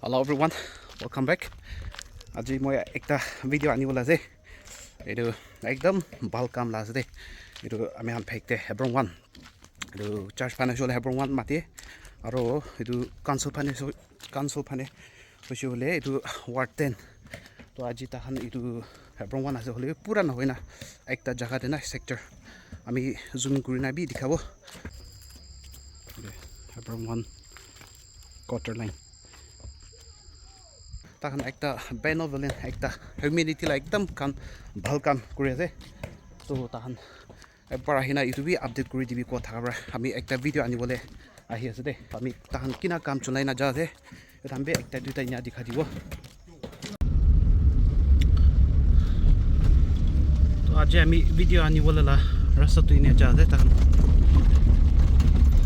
Hello everyone, welcome back. আজি মই একটা ভিডিও আনিব লাগে এইটো একদম ভাল কাম লাগে দে এইটো আমি ফেকতে hebron-1 এইটো চাৰ্জ ফাইনেন্সিয়েল hebron-1 মাতি আৰু এইটো কাউন্সিল ফানে হৈছে হলে এইটো Ward-10 তো আজি তাহান এইটো hebron-1 আছে হলে পুৰা নহয় না একটা জায়গাতে না সেক্টৰ আমি জুম কৰি না বি দেখাব hebron-1 quarter line তাহান একটা বেনভেলেন্ট একটা হিউম্যানিটি লা একদম কাম ভাল কাম কৰি আছে তো তাহান এবাৰ আহিনা ইউটিউবে আপডেট কৰি দিবি কথা থাকাবৰা আমি একটা ভিডিও আনিবলে আহি আছে দে আমি তাহান কিনা কাম চলাই না যা আছে তাহানবে একটা দুইটা ইনা দেখা দিব তো আজি আমি ভিডিও আনিবলে লা ৰাস্তাটো ইনে যা আছে তাহান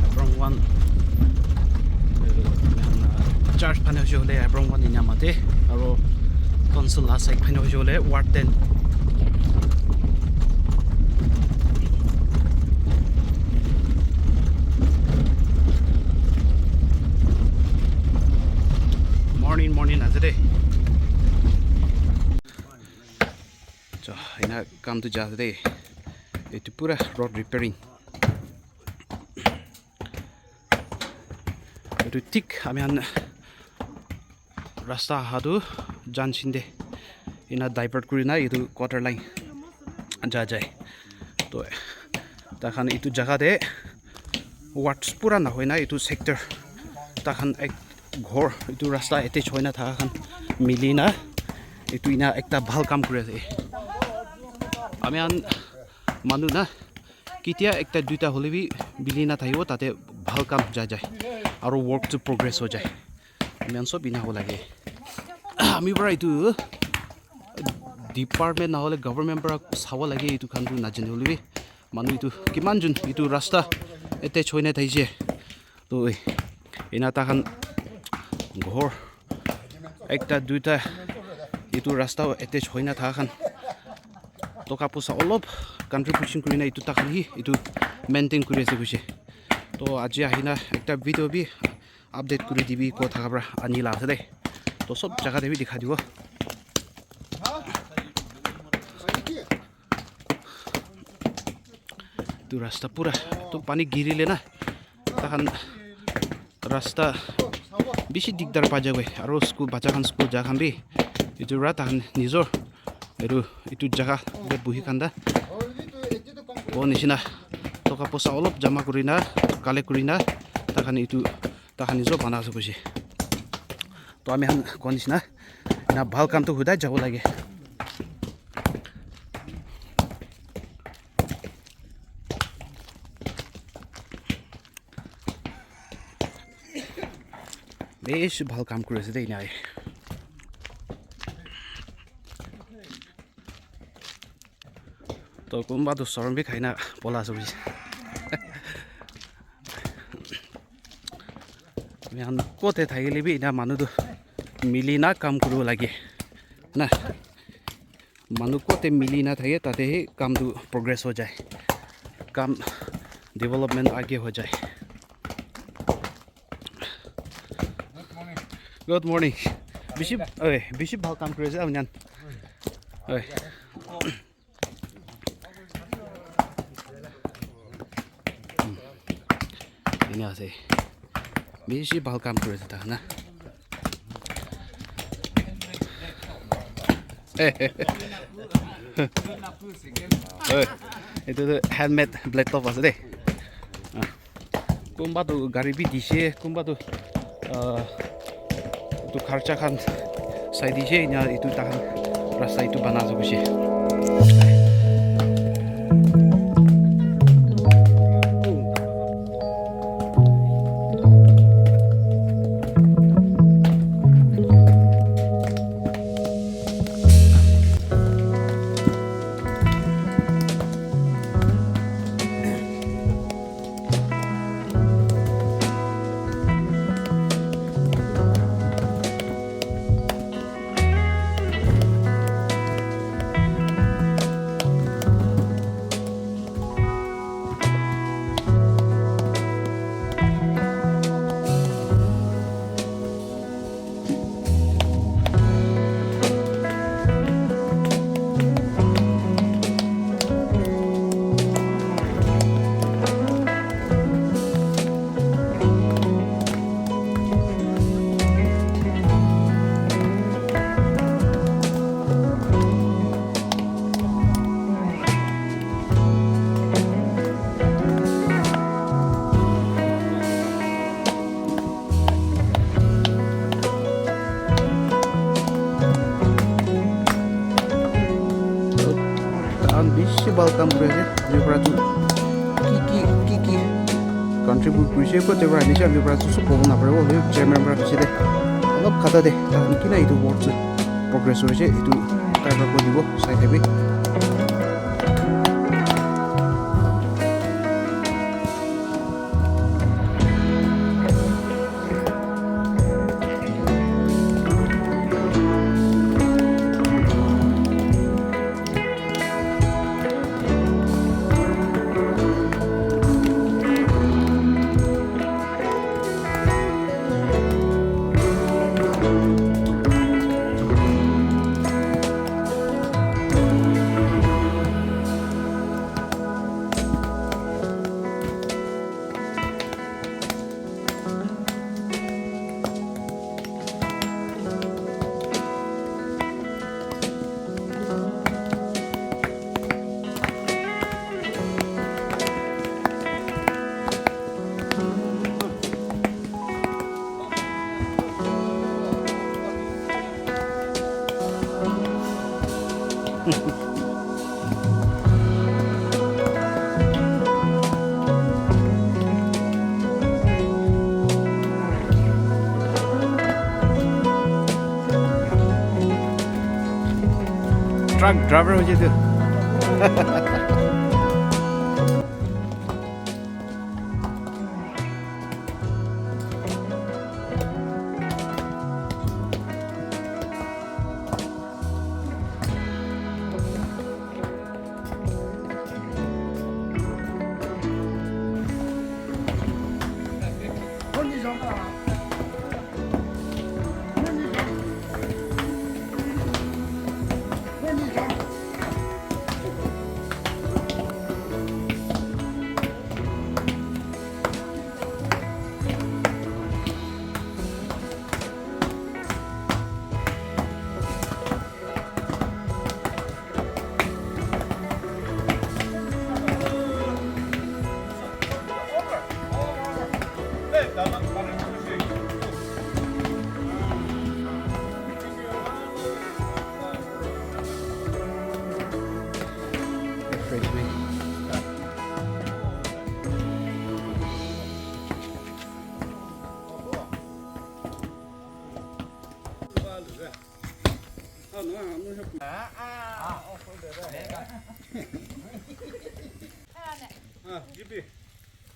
hebron-1 চাৰ্জ ফানে হৈছে হলে hebron-1 ইনা মাতে আৰু কনসোল লা সাইড ফানে হৈছে হলে Ward-10 morning আছে দে তো ইনা কাম তো যা আছে দে এইটো পুৰা road repairing এইটো ঠিক আমি রাস্তা হাদু জানছিন দে ইনা ডাইভার্ট করি না এইটো কোয়ার্টার লাইন যা যায় তো তাখান এইটো জায়গা দে ওয়ার্ডস পুরা না হয় না এইটো সেক্টর তাখান এক ঘর এইটো রাস্তা এটেচ হয় না তাখান মিলি না এইটো ইনা একটা ভাল কাম করে আছে আমি মানুহ না কেতিয়া একটা দুইটা হলে বি বিলি না থাকিব তাতে ভাল কাম যা যায় আৰু ওয়াৰ্ক টু প্ৰোগ্ৰেস হৈ যায় আমি সব বিনাব লাগে আমি পৰা এইটো ডিপাৰ্টমেণ্ট নহ'লে গভৰ্ণমেণ্ট পৰা চাব লাগে এইটো কামটো নাজানে হ'লে মানুহ এইটো কিমান যোন এইটো ৰাস্তা এটেচ হৈ নাই থাকিছে তো এনা তাহান ঘৰ একটা দুইটা এইটো ৰাস্তা এটেচ হৈ না থাকাখান টকা পইচা অলপ কণ্ট্ৰিবিউশ্যন কৰি না এইটো তাহান এইটো মেইনটেইন কৰি আছে কৈছে তো আজি আহিনা একটা ভিডিও বি আপডেট কৰি দিবি কথা থাকাবৰা আনিলা আছে দে তো সব জায়গাতে বি দেখা দিব তো রাস্তা পুরা তো পানি গিরিলে না তখন রাস্তা বেশি দিগদার পা যাবে আর স্কুল বাচ্চাখান স্কুল যাখান বি এইটো রা তাহান নিজৰ এইটো জায়গা বহি খান্দা ও নিচিনা টকা পইচা অলপ জমা কৰি না কালেক্ট কৰি না তাহান এইটো তাহান নিজৰ বনা আছে কৈছে তো আমি কোৱা নিচিনা না ভাল কামটো সদায় যাব লাগে বেশ ভাল কাম কৰি আছে দেই নাই তো কোনোবাটো চৰম বি খাই না পলা আছে বুজিছে আমি ক'তে থাকিলে বি না মানুহটো মিলি না কাম কৰিব লাগে না মানুহ ক'তে মিলি না থাকে তাতে সেই কামটো প্ৰগ্ৰেছ হৈ যায় কাম ডেভেলপমেণ্ট আগে হৈ যায় গুড মৰ্নিং বেছি ভাল কাম কৰি আছে আপুনি এনে আছে বেছি ভাল কাম কৰি আছে তাহান না এইটো হেলমেট ব্লেড টপ আছে দেই কোনোবাটো গাড়ী বি দিছে কোনোবাটো এইটো খৰচা খান চাই দিছে না এইটো তাহান ৰাস্তা এইটো বনা আছে কৈছে বেছি ভাল কাম কৰি আছে আমি পৰাটো কি কণ্ট্ৰিবিউট কৰিছে প্ৰত্যেকবাৰ আনিছে আমি পৰাটো চব ক'ব নাপাৰিব হ'লেও চেয়াৰমেন পৰা কৈছে দে অলপ খাতা দে তাহান কিনা এইটো ৱৰ্ড প্ৰগ্ৰেছ হৈছে এইটো তাৰ পৰা কৈ দিব চাই থাকি ট্ৰাক ড্ৰাইভাৰ হৈছে এইটো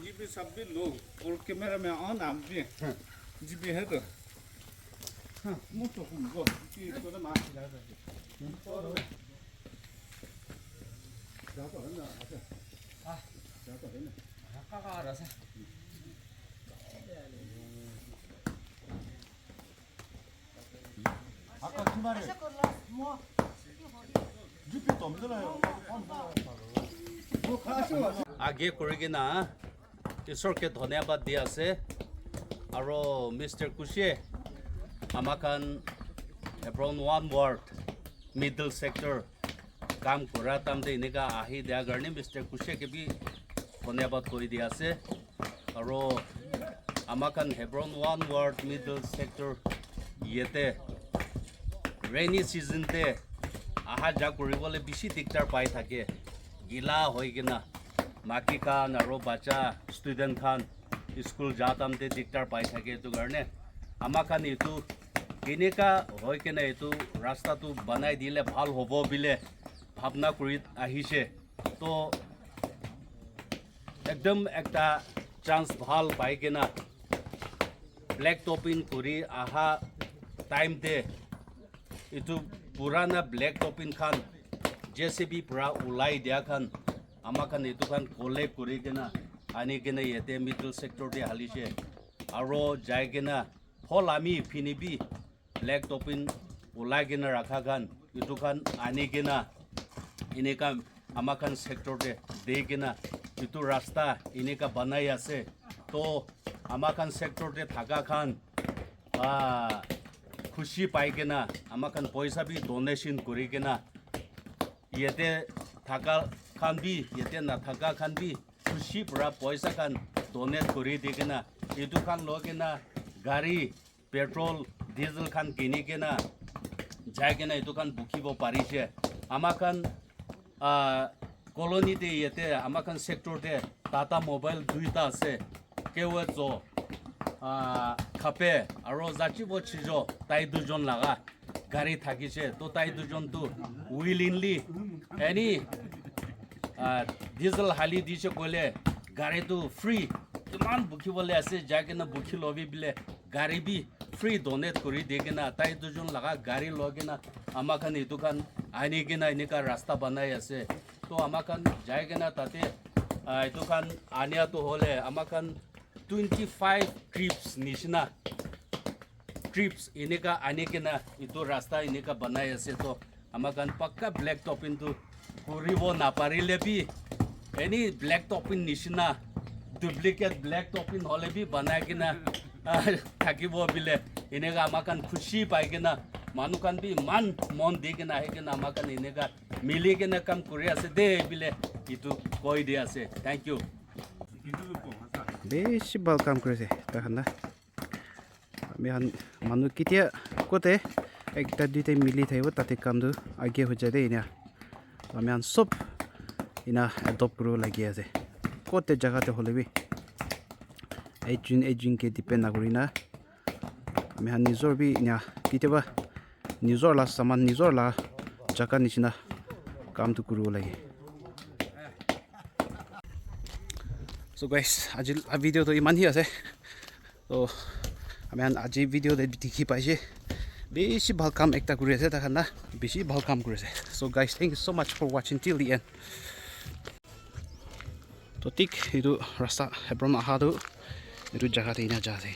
जीपी सब भी लोग और कैमरा में ऑन आप भी जीपी है तो हाँ मुझे हमको कि तो ना मार दिया था जाता है ना हाँ जाता है ना हाँ हाँ रसा 아까 그 말에 जीपी तो मिला है আগে কৰি কিনা ঈশ্বৰকে ধন্যবাদ দি আছে আৰু মিষ্টাৰ কুশিয়ে আমাকান hebron-1 ৱাৰ্ড মিডল সেক্টৰ কাম কৰা তামতে এনেকা আহি দিয়াৰ কাৰণে মিষ্টাৰ কুশিয়েকে বি ধন্যবাদ কৰি দি আছে আৰু আমাকান hebron-1 ৱাৰ্ড মিডল সেক্টৰ ইয়াতে ৰেইনি সিজনতে আহা যা কৰিবলৈ বেছি দিগদাৰ পাই থাকে গিলা হৈ কিনা মাকি খান আৰু বাচ্চা ষ্টুডেণ্ট খান স্কুল যাওঁতে দিগদাৰ পাই থাকে এইটো কাৰণে আমাকান এইটো কেনেকা হৈ কিনে এইটো ৰাস্তাটো বনাই দিলে ভাল হ'ব বুলি ভাৱনা কৰি আহিছে তো একদম একটা চান্স ভাল পাই কিনা ব্লেক টপিং কৰি আহা টাইমতে এইটো পুৰানা ব্লেক টপিং খান JCB পৰা ওলাই দিয়া খান আমাকান এইটো খান কলে কৰি কিনা আনি কিনে ইয়াতে মিডল সেক্টৰতে হালিছে আৰু যাই কিনা ফল আমি ফিনিবি ব্লেক টপিং ওলাই কিনা ৰাখা খান এইটো খান আনি কিনা এনেকা আমাকান সেক্টৰতে দি কিনা এইটো ৰাস্তা এনেকা বনাই আছে তো আমাকান সেক্টৰতে থাকা খান খুশি পাই কিনা আমাকান পইচা বি ডোনেশ্যন কৰি কিনা ইয়াতে থাকা খান বি ইয়াতে নাথাকা খান বি খুশি পৰা পইচা খান ডোনেট কৰি দি কিনা এইটো খান লৈ কিনা গাড়ী পেট্ৰল ডিজেল খান কিনি কিনা যাই কিনা এইটো খান বুকিব পাৰিছে আমাকান colony de yete amakan sector de Tata Mobile duita ase kewe zo khape aro zachi bo chijo tai dujon laga gari thakise to tai dujon tu willingly any diesel hali dise kole gari tu free iman bukhi bole ase jagena bukhi lobi bile gari bi free donate kori degena tai dujon laga gari logena amakan idukan ani gena inika rasta banai ase to amakan jaigena tate idukan ania to hole amakan 25 trips nishna trips inika anigena itu rasta inika banai ase to amakan pakka black top into kuribo na parile bi any black top in nishna duplicate black top in hole bi banai gina থাকিবো বিলে এনেকা আমাকান খুশি পাই কিনা মানুকান B মান মন দি কিনা আহি কিনা আমাকান এনেকা মিলি কিনা কাম কৰি আছে দে বিলে ইটো কৈ দি আছে থ্যাংক ইউ বেছি ভাল কাম কৰিছে তাহান না আমি মানুহ কেতিয়া কোতে একটা দুইটা মিলি থাকিব তাতে কামটো আগে হৈ যায় দেই না আমি সব ইনা এডপ্ট কৰিব লাগি আছে কোতে জায়গাতে হলে B aging ke depend naguri na আমি নিজৰ বি না কেতিয়াবা নিজৰ লা সামান নিজৰ লা জাগা নিচিনা কামটো কৰিব লাগে so guys আজি ভিডিওটো ইমান হি আছে তো আমি আজি ভিডিও দেখি পাইছে বেছি ভাল কাম একটা কৰি আছে তাখান না বেছি ভাল কাম কৰিছে so guys thank you so much for watching till the end তো ঠিক এইটো ৰাস্তা Hebron আহাটো itu jaga ini aja sih